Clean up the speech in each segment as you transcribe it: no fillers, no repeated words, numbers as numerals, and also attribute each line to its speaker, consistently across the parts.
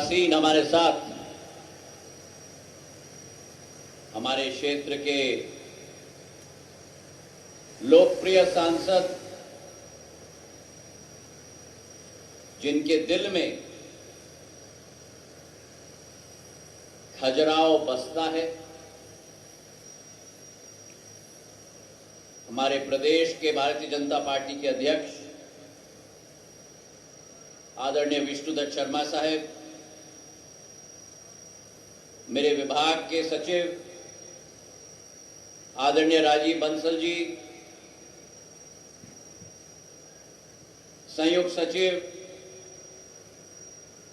Speaker 1: उदासीन हमारे साथ हमारे क्षेत्र के लोकप्रिय सांसद जिनके दिल में खजुराहो बसता है, हमारे प्रदेश के भारतीय जनता पार्टी के अध्यक्ष आदरणीय विष्णुदत्त शर्मा साहब, मेरे विभाग के सचिव आदरणीय राजीव बंसल जी, संयुक्त सचिव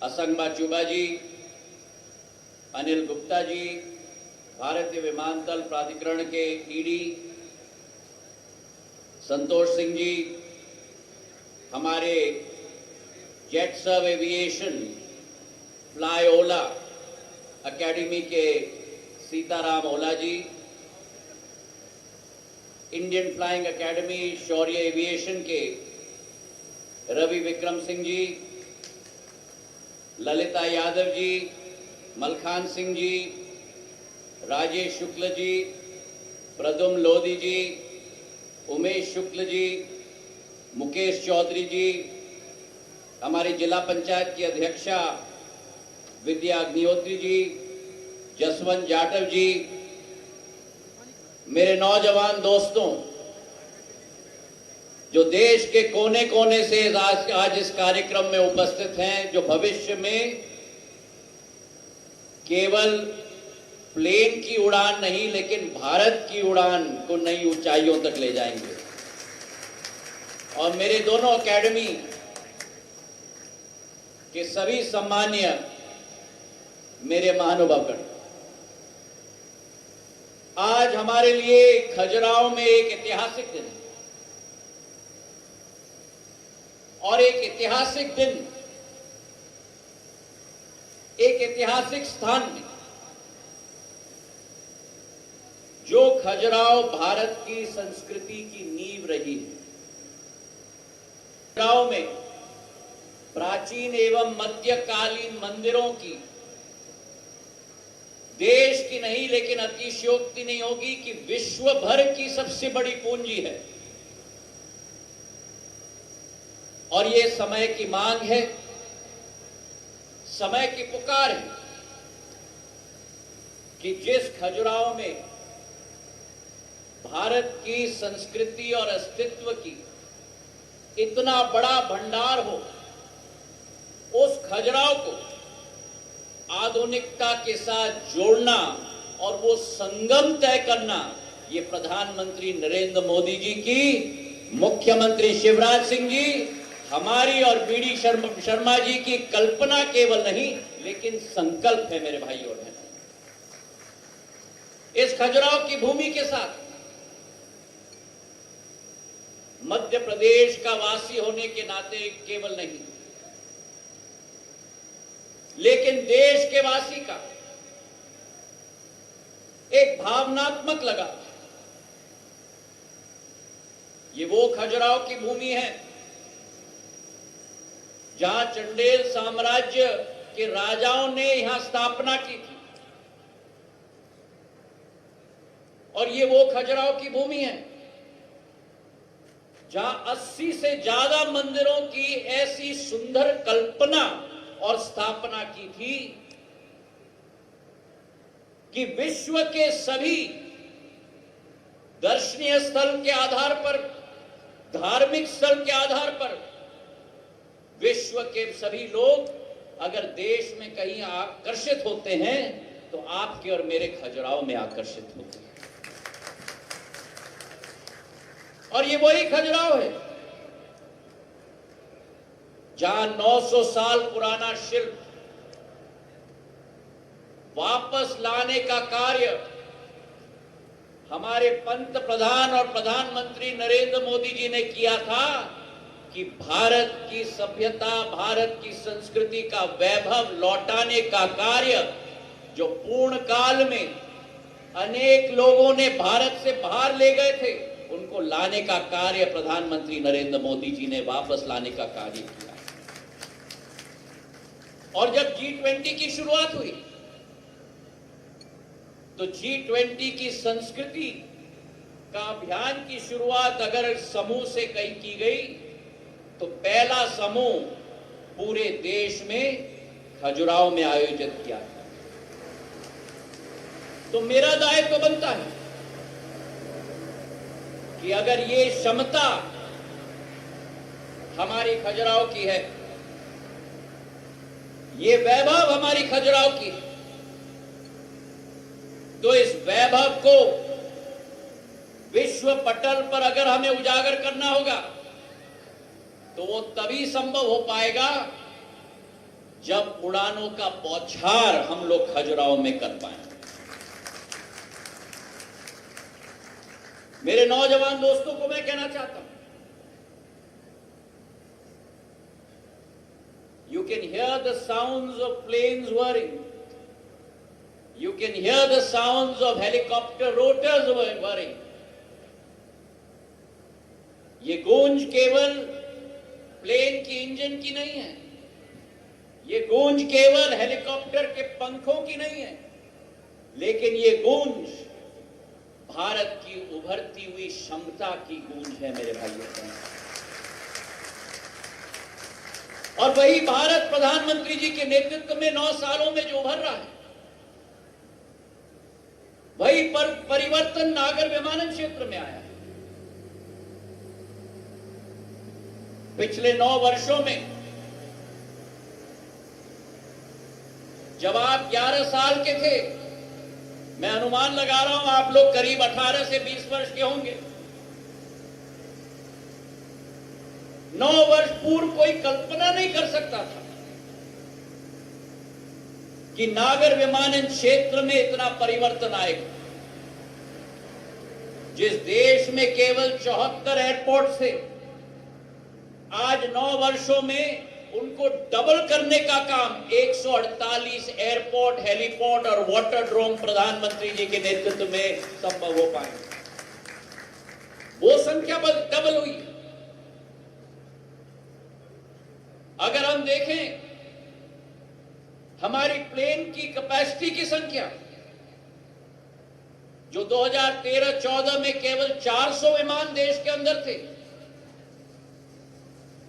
Speaker 1: असंगबा चुबा जी, अनिल गुप्ता जी, भारतीय विमानतल प्राधिकरण के ईडी संतोष सिंह जी, हमारे जेट सर्व एविएशन फ्लाई ओला अकेडमी के सीताराम ओला जी, इंडियन फ्लाइंग अकेडमी शौर्य एविएशन के रवि विक्रम सिंह जी, ललिता यादव जी, मलखान सिंह जी, राजेश शुक्ल जी, प्रदुम लोधी जी, उमेश शुक्ल जी, मुकेश चौधरी जी, हमारी जिला पंचायत की अध्यक्षा विद्या अग्निहोत्री जी, जसवंत जाटव जी, मेरे नौजवान दोस्तों जो देश के कोने कोने से आज इस कार्यक्रम में उपस्थित हैं, जो भविष्य में केवल प्लेन की उड़ान नहीं लेकिन भारत की उड़ान को नई ऊंचाइयों तक ले जाएंगे। और मेरे दोनों एकेडमी के सभी सम्मानीय मेरे महानुभावगण, आज हमारे लिए खजुराहो में एक ऐतिहासिक दिन है और एक ऐतिहासिक दिन एक ऐतिहासिक स्थान में जो खजुराहो भारत की संस्कृति की नींव रही है। खजुराहो में प्राचीन एवं मध्यकालीन मंदिरों की देश की नहीं लेकिन अतिशयोक्ति नहीं होगी कि विश्व भर की सबसे बड़ी पूंजी है। और ये समय की मांग है, समय की पुकार है कि जिस खजुराहो में भारत की संस्कृति और अस्तित्व की इतना बड़ा भंडार हो, उस खजुराहो को आधुनिकता के साथ जोड़ना और वो संगम तय करना, ये प्रधानमंत्री नरेंद्र मोदी जी की, मुख्यमंत्री शिवराज सिंह जी, हमारी और बीडी शर्मा जी की कल्पना केवल नहीं लेकिन संकल्प है। मेरे भाइयों और बहनों, इस खजुराहो की भूमि के साथ मध्य प्रदेश का वासी होने के नाते केवल नहीं लेकिन देश के वासी का एक भावनात्मक लगाव। ये वो खजुराहो की भूमि है जहां चंदेल साम्राज्य के राजाओं ने यहां स्थापना की थी। और ये वो खजुराहो की भूमि है जहां 80 से ज्यादा मंदिरों की ऐसी सुंदर कल्पना और स्थापना की थी कि विश्व के सभी दर्शनीय स्थल के आधार पर, धार्मिक स्थल के आधार पर विश्व के सभी लोग अगर देश में कहीं आकर्षित होते हैं तो आपके और मेरे खजुराहो में आकर्षित होते हैं। और ये वही खजुराहो है जहां 900 साल पुराना शिल्प वापस लाने का कार्य हमारे पंत प्रधान और प्रधानमंत्री नरेंद्र मोदी जी ने किया था कि भारत की सभ्यता, भारत की संस्कृति का वैभव लौटाने का कार्य जो पूर्ण काल में अनेक लोगों ने भारत से बाहर ले गए थे, उनको लाने का कार्य प्रधानमंत्री नरेंद्र मोदी जी ने वापस लाने का कार्य किया। और जब G20 की शुरुआत हुई तो G20 की संस्कृति का अभियान की शुरुआत अगर समूह से कहीं की गई तो पहला समूह पूरे देश में खजुराहो में आयोजित किया था। तो मेरा दायित्व बनता है कि अगर ये क्षमता हमारी खजुराहो की है, ये वैभव हमारी खजुराहो की है, तो इस वैभव को विश्व पटल पर अगर हमें उजागर करना होगा तो वो तभी संभव हो पाएगा जब उड़ानों का बौछार हम लोग खजुराहो में कर पाए। मेरे नौजवान दोस्तों को मैं कहना चाहता हूं, you can hear the sounds of planes whirring, you can hear the sounds of helicopter rotors whirring. ये गूंज केवल प्लेन की इंजन की नहीं है, ये गूंज केवल हेलीकॉप्टर के पंखों की नहीं है, लेकिन ये गूंज भारत की उभरती हुई क्षमता की गूंज है मेरे भाइयों। और वही भारत प्रधानमंत्री जी के नेतृत्व में 9 सालों में जो उभर रहा है, वही परिवर्तन नागर विमानन क्षेत्र में आया है। पिछले 9 वर्षों में जब आप 11 साल के थे, मैं अनुमान लगा रहा हूं आप लोग करीब 18 से 20 वर्ष के होंगे। 9 वर्ष पूर्व कोई कल्पना नहीं कर सकता था कि नागर विमानन क्षेत्र में इतना परिवर्तन आएगा। जिस देश में केवल 74 एयरपोर्ट थे, आज 9 वर्षों में उनको डबल करने का काम 148 एयरपोर्ट, हेलीपोर्ट और वाटर ड्रोम प्रधानमंत्री जी के नेतृत्व में संभव हो पाएंगे। वो संख्या डबल हुई। अगर हम देखें हमारी प्लेन की कैपेसिटी की संख्या, जो 2013-14 में केवल 400 विमान देश के अंदर थे,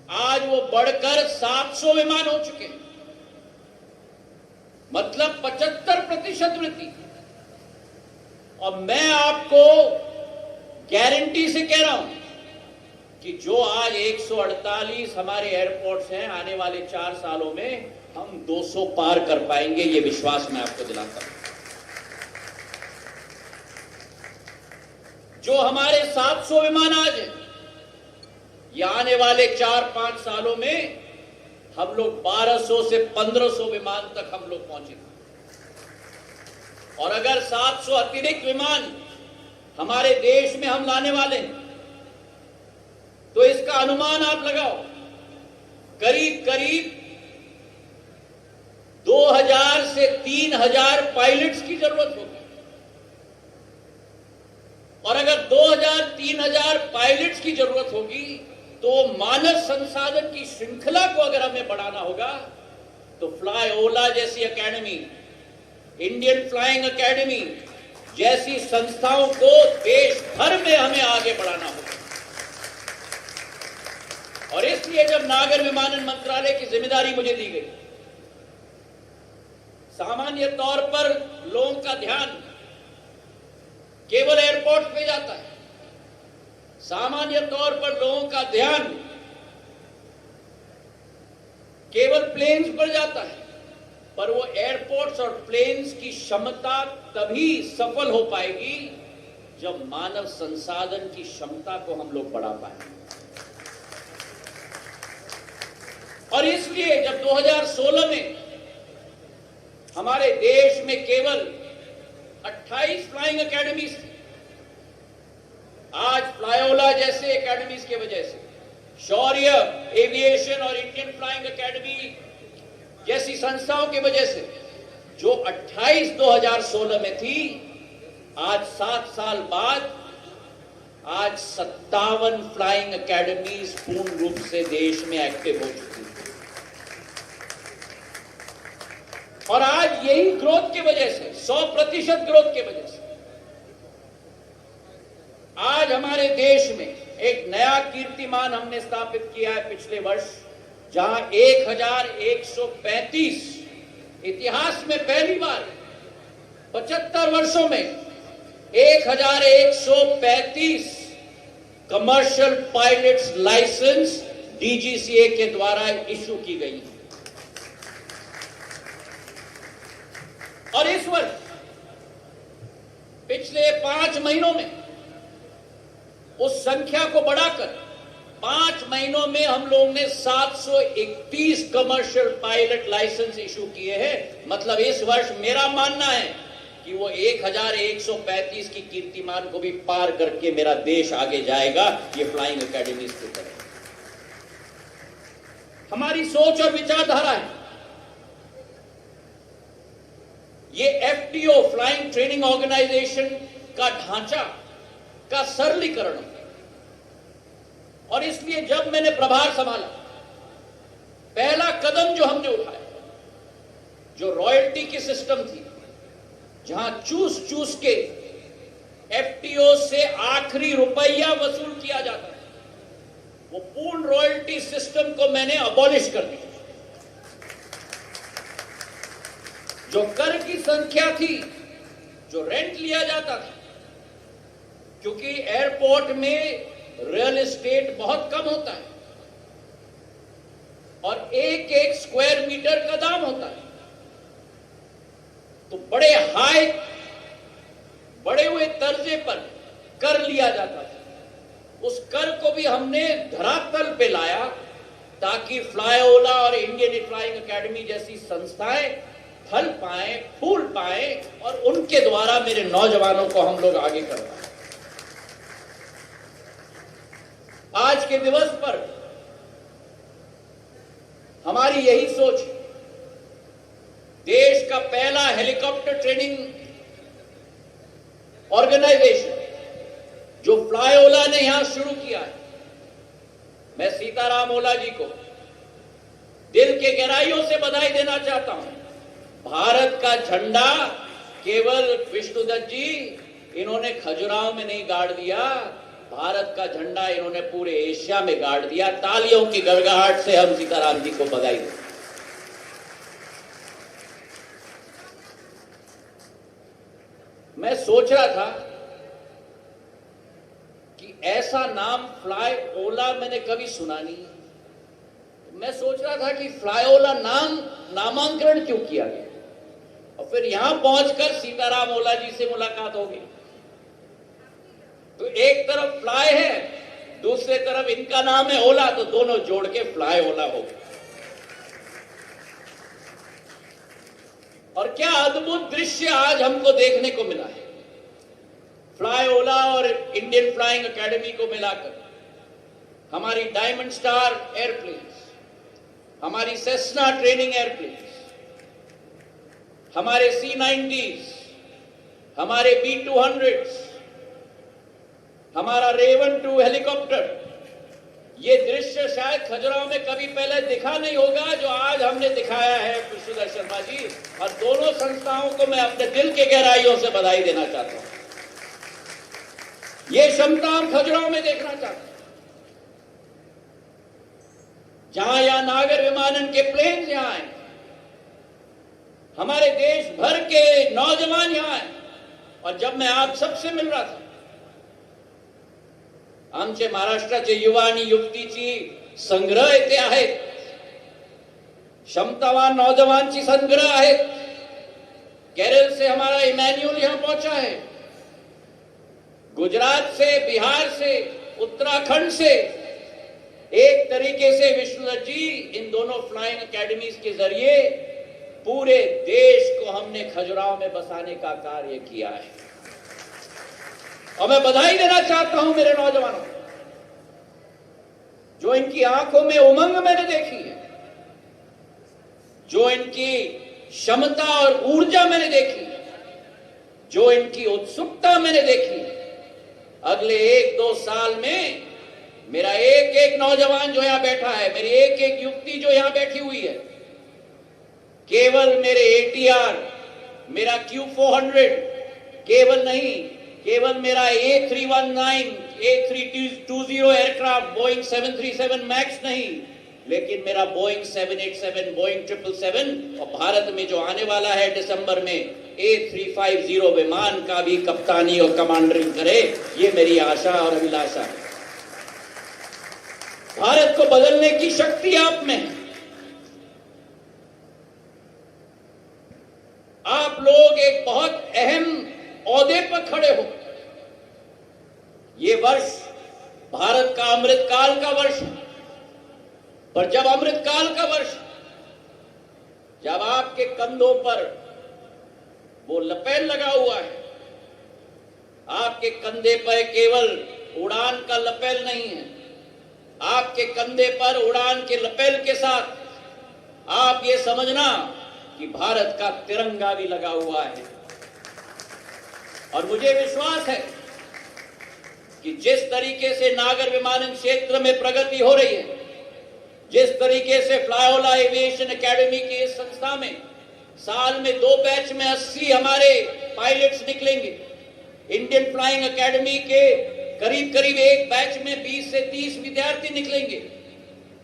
Speaker 1: आज वो बढ़कर 700 विमान हो चुके हैं, मतलब 75% वृद्धि। और मैं आपको गारंटी से कह रहा हूं कि जो आज 148 हमारे एयरपोर्ट्स हैं, आने वाले 4 सालों में हम 200 पार कर पाएंगे, ये विश्वास मैं आपको दिलाता हूं। जो हमारे 700 विमान आज हैं, ये आने वाले 4-5 सालों में हम लोग 1200 से 1500 विमान तक हम लोग पहुंचेंगे। और अगर 700 अतिरिक्त विमान हमारे देश में हम लाने वाले हैं, तो इसका अनुमान आप लगाओ, करीब करीब 2000 से 3000 पायलट्स की जरूरत होगी। और अगर 2000-3000 पायलट्स की जरूरत होगी, तो मानव संसाधन की श्रृंखला को अगर हमें बढ़ाना होगा, तो फ्लाई ओला जैसी एकेडमी, इंडियन फ्लाइंग एकेडमी जैसी संस्थाओं को देश भर में हमें आगे बढ़ाना होगा। और इसलिए जब नागर विमानन मंत्रालय की जिम्मेदारी मुझे दी गई, सामान्य तौर पर लोगों का ध्यान केवल एयरपोर्ट पे जाता है, सामान्य तौर पर लोगों का ध्यान केवल प्लेन्स पर जाता है, पर वो एयरपोर्ट्स और प्लेन्स की क्षमता तभी सफल हो पाएगी जब मानव संसाधन की क्षमता को हम लोग बढ़ा पाएंगे। और इसलिए जब 2016 में हमारे देश में केवल 28 फ्लाइंग एकेडमीज थी, आज फ्लाईओला जैसे एकेडमीज की वजह से, शौर्य एविएशन और इंडियन फ्लाइंग एकेडमी जैसी संस्थाओं की वजह से, जो 28 2016 में थी, आज 7 साल बाद आज 57 फ्लाइंग एकेडमीज पूर्ण रूप से देश में एक्टिव हो चुकी है। और आज यही ग्रोथ की वजह से 100% ग्रोथ की वजह से आज हमारे देश में एक नया कीर्तिमान हमने स्थापित किया है पिछले वर्ष, जहां 1135 इतिहास में पहली बार 75 वर्षों में 1135 कमर्शियल पायलट्स लाइसेंस डीजीसीए के द्वारा इश्यू की गई है। और इस वर्ष पिछले 5 महीनों में उस संख्या को बढ़ाकर 5 महीनों में हम लोगों ने 731 कमर्शियल पायलट लाइसेंस इशू किए हैं। मतलब इस वर्ष मेरा मानना है कि वो 1135 की कीर्तिमान को भी पार करके मेरा देश आगे जाएगा, ये फ्लाइंग एकेडमीज की तरह। हमारी सोच और विचारधारा है, ये एफटीओ फ्लाइंग ट्रेनिंग ऑर्गेनाइजेशन का ढांचा का सरलीकरण, और इसलिए जब मैंने प्रभार संभाला, पहला कदम जो हमने उठाया, जो रॉयल्टी की सिस्टम थी, जहां चूस के एफटीओ से आखिरी रुपया वसूल किया जाता है, वो पूर्ण रॉयल्टी सिस्टम को मैंने अबॉलिश कर दिया। जो कर की संख्या थी, जो रेंट लिया जाता था, क्योंकि एयरपोर्ट में रियल एस्टेट बहुत कम होता है और एक एक स्क्वायर मीटर का दाम होता है, तो बड़े हुए तर्जे पर कर लिया जाता था। उस कर को भी हमने धरातल पे लाया ताकि फ्लाईओला और इंडियन फ्लाइंग एकेडमी जैसी संस्थाएं फल पाए, फूल पाए और उनके द्वारा मेरे नौजवानों को हम लोग आगे कर पाए। आज के दिवस पर हमारी यही सोच है। देश का पहला हेलीकॉप्टर ट्रेनिंग ऑर्गेनाइजेशन जो फ्लाईओला ने यहां शुरू किया है, मैं सीताराम ओला जी को दिल के गहराइयों से बधाई देना चाहता हूं। भारत का झंडा केवल विष्णुदत्त जी इन्होंने खजुराहो में नहीं गाड़ दिया, भारत का झंडा इन्होंने पूरे एशिया में गाड़ दिया। तालियों की गड़गड़ाहट से हम सीताराम जी को बधाई दें। मैं सोच रहा था कि ऐसा नाम फ्लाईओला मैंने कभी सुना नहीं। मैं सोच रहा था कि फ्लाईओला नामांकन क्यों किया गया, और फिर यहां पहुंचकर सीताराम ओला जी से मुलाकात हो गई। तो एक तरफ फ्लाई है, दूसरे तरफ इनका नाम है ओला, तो दोनों जोड़ के फ्लाईओला हो गया। और क्या अद्भुत दृश्य आज हमको देखने को मिला है। फ्लाईओला और इंडियन फ्लाइंग एकेडमी को मिलाकर हमारी डायमंड स्टार एयरप्लेन्स, हमारी सेस्ना ट्रेनिंग एयरप्लेन्स, हमारे C-90s, हमारे B-200s, हमारा रेवन 2 हेलीकॉप्टर, ये दृश्य शायद खजुराहो में कभी पहले दिखा नहीं होगा जो आज हमने दिखाया है विष्णुदत्त शर्मा जी। और दोनों संस्थाओं को मैं अपने दिल के गहराइयों से बधाई देना चाहता हूं। ये क्षमता हम खजुराहो में देखना चाहते हैं, जहां यहां नागर विमानन के प्लेन यहां आए, हमारे देश भर के नौजवान यहां आए। और जब मैं आप सबसे मिल रहा था, आमचे महाराष्ट्राचे युवा आणि युवतीची संग्रह येथे आहेत, क्षमतावान नौजवानची संग्रह आहेत। केरल से हमारा इमैन्युअल यहां पहुंचा है, गुजरात से, बिहार से, उत्तराखंड से। एक तरीके से विष्णुदत्त जी इन दोनों फ्लाइंग एकेडमीज के जरिए पूरे देश को हमने खजुराहो में बसाने का कार्य किया है। और मैं बधाई देना चाहता हूं मेरे नौजवानों को, जो इनकी आंखों में उमंग मैंने देखी है, जो इनकी क्षमता और ऊर्जा मैंने देखी है, जो इनकी उत्सुकता मैंने देखी है। अगले 1-2 साल में मेरा एक एक नौजवान जो यहां बैठा है, मेरी एक एक युवती जो यहां बैठी हुई है, केवल मेरे ATR, मेरा Q400 केवल नहीं, केवल मेरा A319, A320 aircraft, Boeing 737 max नहीं, लेकिन मेरा बोइंग 787, बोइंग 777 और भारत में जो आने वाला है दिसंबर में A350 विमान का भी कप्तानी और कमांडरिंग करे, ये मेरी आशा और अभिलाषा है। भारत को बदलने की शक्ति आप में है। आप लोग एक बहुत अहम ओहदे पर खड़े हो। ये वर्ष भारत का अमृतकाल का वर्ष है, पर जब अमृतकाल का वर्ष, जब आपके कंधों पर वो लपेल लगा हुआ है, आपके कंधे पर केवल उड़ान का लपेल नहीं है, आपके कंधे पर उड़ान के लपेल के साथ आप ये समझना कि भारत का तिरंगा भी लगा हुआ है। और मुझे विश्वास है कि जिस तरीके से नागर विमानन क्षेत्र में प्रगति हो रही है, जिस तरीके से फ्लाईओला एविएशन एकेडमी की इस संस्था में साल में 2 बैच में 80 हमारे पायलट्स निकलेंगे, इंडियन फ्लाइंग एकेडमी के करीब करीब एक बैच में 20 से 30 विद्यार्थी निकलेंगे।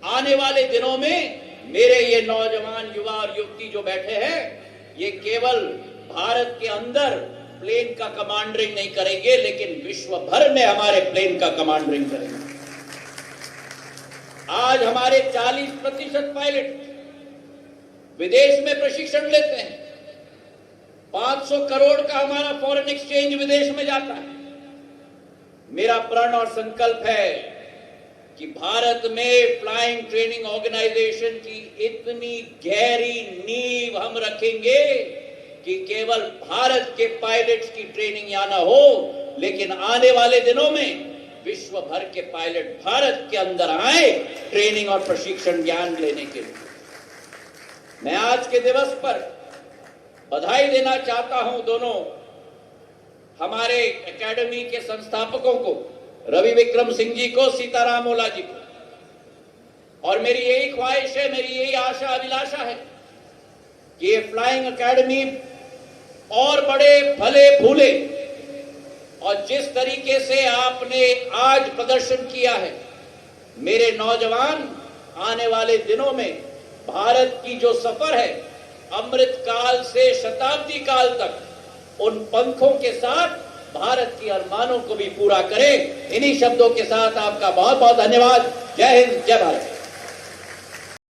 Speaker 1: आने वाले दिनों में मेरे ये नौजवान युवा और युवती जो बैठे हैं, ये केवल भारत के अंदर प्लेन का कमांडरिंग नहीं करेंगे, लेकिन विश्व भर में हमारे प्लेन का कमांडरिंग करेंगे। आज हमारे 40% पायलट विदेश में प्रशिक्षण लेते हैं। 500 करोड़ का हमारा फॉरेन एक्सचेंज विदेश में जाता है। मेरा प्रण और संकल्प है कि भारत में फ्लाइंग ट्रेनिंग ऑर्गेनाइजेशन की इतनी गहरी नींव हम रखेंगे कि केवल भारत के पायलट्स की ट्रेनिंग यहाँ न हो, लेकिन आने वाले दिनों में विश्व भर के पायलट भारत के अंदर आए ट्रेनिंग और प्रशिक्षण ज्ञान लेने के लिए। मैं आज के दिवस पर बधाई देना चाहता हूं दोनों हमारे एकेडमी के संस्थापकों को, रवि विक्रम सिंह जी को, सीताराम ओला जी को। और मेरी यही ख्वाहिश है, मेरी यही आशा अभिलाषा है कि ये फ्लाइंग एकेडमी और बड़े फले फूले, और जिस तरीके से आपने आज प्रदर्शन किया है, मेरे नौजवान आने वाले दिनों में भारत की जो सफर है अमृत काल से शताब्दी काल तक, उन पंखों के साथ भारत की अरमानों को भी पूरा करें। इन्हीं शब्दों के साथ आपका बहुत बहुत धन्यवाद। जय हिंद, जय भारत।